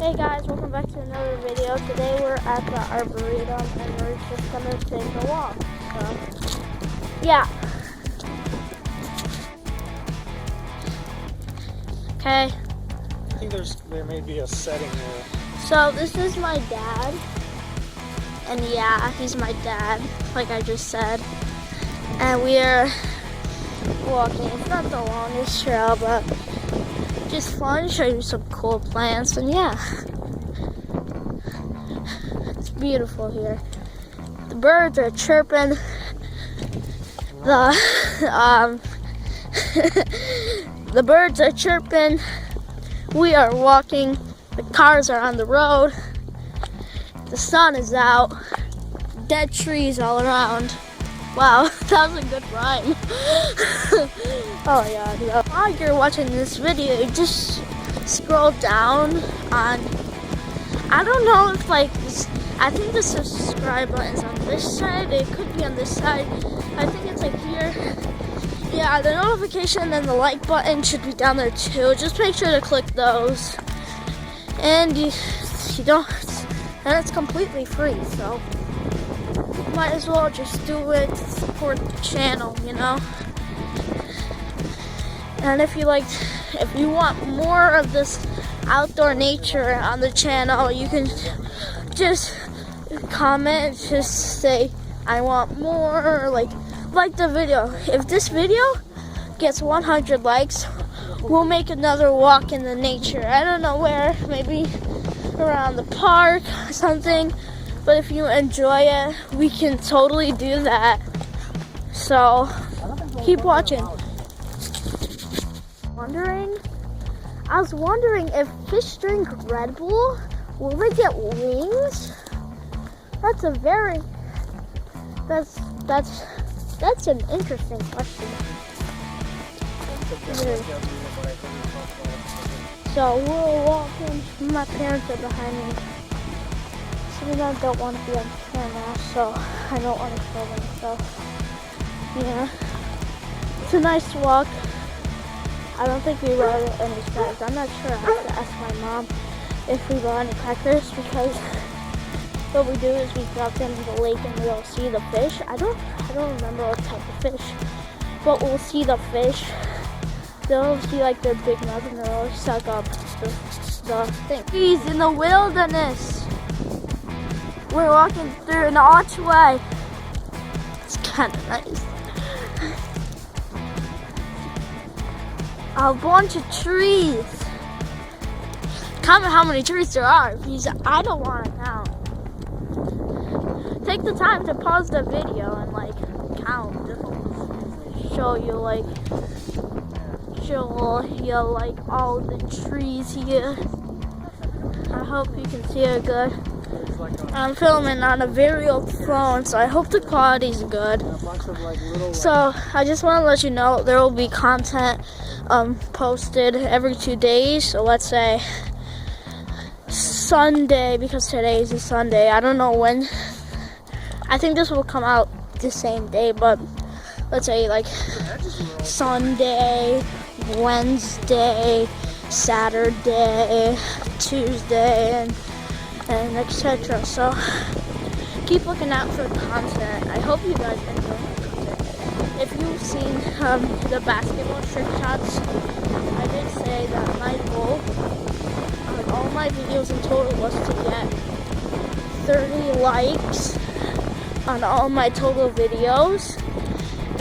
Hey guys, welcome back to another video. Today we're at the Arboretum and we're just gonna take a walk. So, yeah. Okay. I think there may be a setting there. So this is my dad. And yeah, he's my dad, like I just said. And we're walking. It's not the longest trail, but just fun, show you some cool plants, and yeah. It's beautiful here. The birds are chirping. The birds are chirping. We are walking. The cars are on the road. The sun is out. Dead trees all around. Wow, that was a good rhyme. Oh yeah. While you're watching this video, just scroll down on, I don't know if I think the subscribe button's on this side. It could be on this side. I think it's like here. Yeah, the notification and the like button should be down there too. Just make sure to click those. And you don't, and it's completely free, so might as well just do it to support the channel, you know. And if you want more of this outdoor nature on the channel, you can just comment, just say I want more, or like the video. If this video gets 100 likes, we'll make another walk in the nature. I don't know where, maybe around the park or something. But if you enjoy it, we can totally do that. So keep watching. I was wondering if fish drink Red Bull, will they get wings? That's an interesting question. So we're walking. My parents are behind me. I don't want to be on camera, so I don't want to film them. So yeah, it's a nice walk. I don't think we brought any snacks. I'm not sure. I have to ask my mom if we brought any crackers, because what we do is we drop them in the lake and we'll see the fish. I don't remember what type of fish, but we'll see the fish. They'll see like their big mouth and they'll suck up the thing. He's in the wilderness. We're walking through an archway. It's kind of nice. A bunch of trees. Comment how many trees there are, because I don't want to count. Take the time to pause the video and count. Just show you all the trees here. I hope you can see it good. I'm filming on a very old phone, so I hope the quality's good. So I just want to let you know there will be content posted every 2 days. So let's say Sunday, because today is a Sunday. I don't know when. I think this will come out the same day, but let's say Sunday, Wednesday, Saturday, Tuesday, and etc. So keep looking out for content. I hope you guys enjoy my content. If you've seen the basketball trick shots, I did say that my goal on all my videos in total was to get 30 likes on all my total videos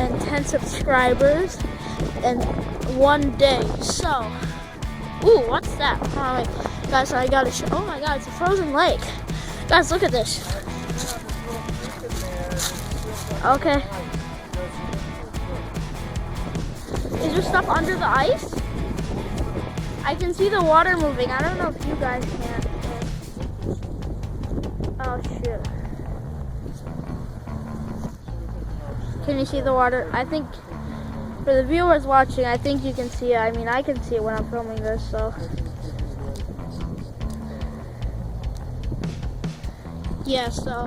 and 10 subscribers in 1 day. So, ooh, what's that? Oh, wait. Guys, I gotta show. Oh my God, it's a frozen lake. Guys, look at this. Okay. Is there stuff under the ice? I can see the water moving. I don't know if you guys can. Oh shoot. Can you see the water? I think for the viewers watching, I think you can see it. I mean, I can see it when I'm filming this, so. Yeah, so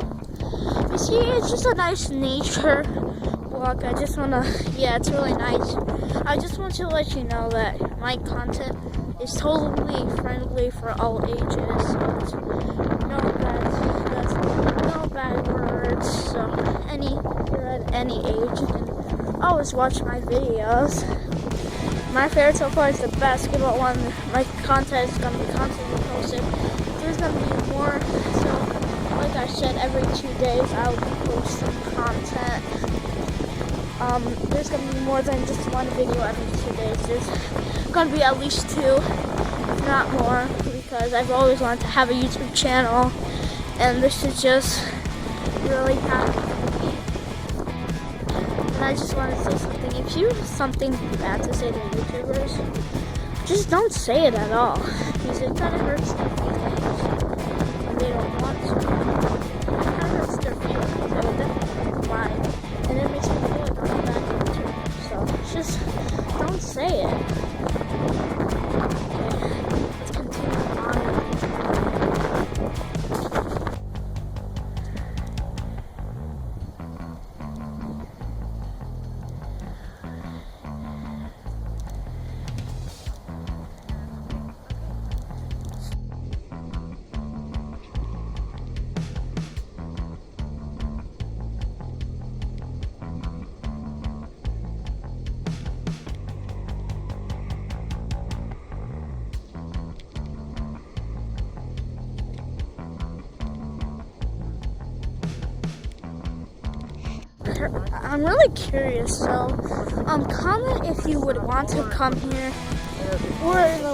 you see, it's just a nice nature vlog. I just wanna, yeah, it's really nice. I just want to let you know that my content is totally friendly for all ages. So it's no bad words. So you're at any age, you can always watch my videos. My favorite so far is the basketball one. My content is gonna be constantly posted. There's gonna be more. So, like I said, every 2 days I'll be posting content. There's gonna be more than just one video every 2 days. There's gonna be at least 2, if not more, because I've always wanted to have a YouTube channel, and this is just really happening for me. And I just want to say something. If you have something bad to say to YouTubers, just don't say it at all, because it kind of hurts their feelings when they don't want to. It kind of hurts their feelings. I would definitely cry, and it makes me feel like I'm a bad YouTuber. So just don't say it. Okay, let's continue on. I'm really curious, so comment if you would want to come here. We're in the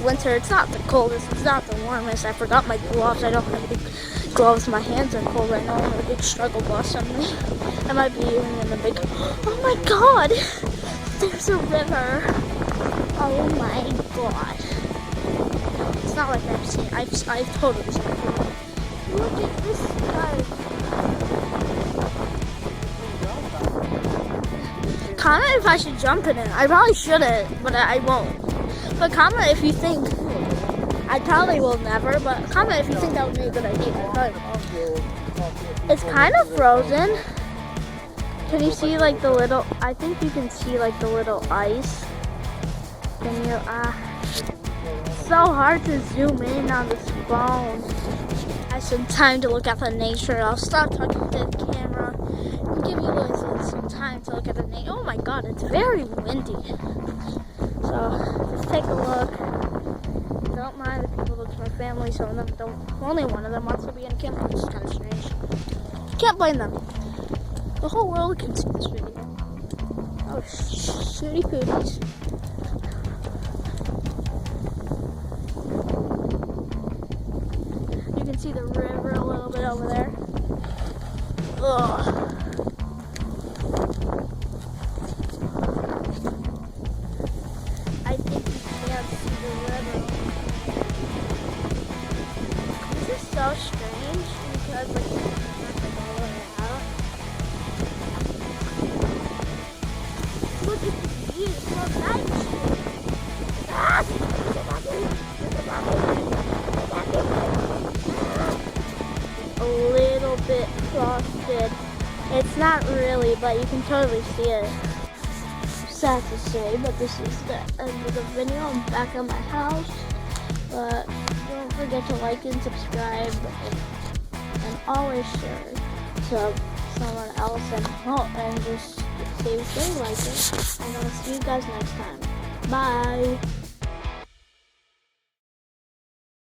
winter. It's not the coldest, it's not the warmest. I forgot my gloves. I don't have big gloves. My hands are cold right now. I'm in a big struggle bus on me. I might be even in a big, oh my god, there's a river. Oh my god. It's not like I've totally seen it. Look at this guy. Comment if I should jump in it. I probably shouldn't, but I won't. But comment if you think, I probably will never, but comment if you think that would be a good idea. It's kind of frozen. Can you see like the little, I think you can see like the little ice. Can you, it's so hard to zoom in on this phone. I some time to look at the nature. I'll stop talking to the camera and give you guys some time to look at the nature. Oh my god, it's very windy. So just take a look. Don't mind the people look my family. Some of them don't. Only one of them wants to be in camp, which is kind of strange. Can't blame them. The whole world can see this video. Oh, shooty pooties. You can see the river a little bit over there. Ugh. I think you can't see the river. This is so strange because like all the way out. Look at this beautiful night. A little bit frosted. It's not really, but you can totally see it. Sad to say, but this is the end of the video. I'm back at my house. But don't forget to like and subscribe and always share to someone else and just say if they like it. And I'll see you guys next time. Bye.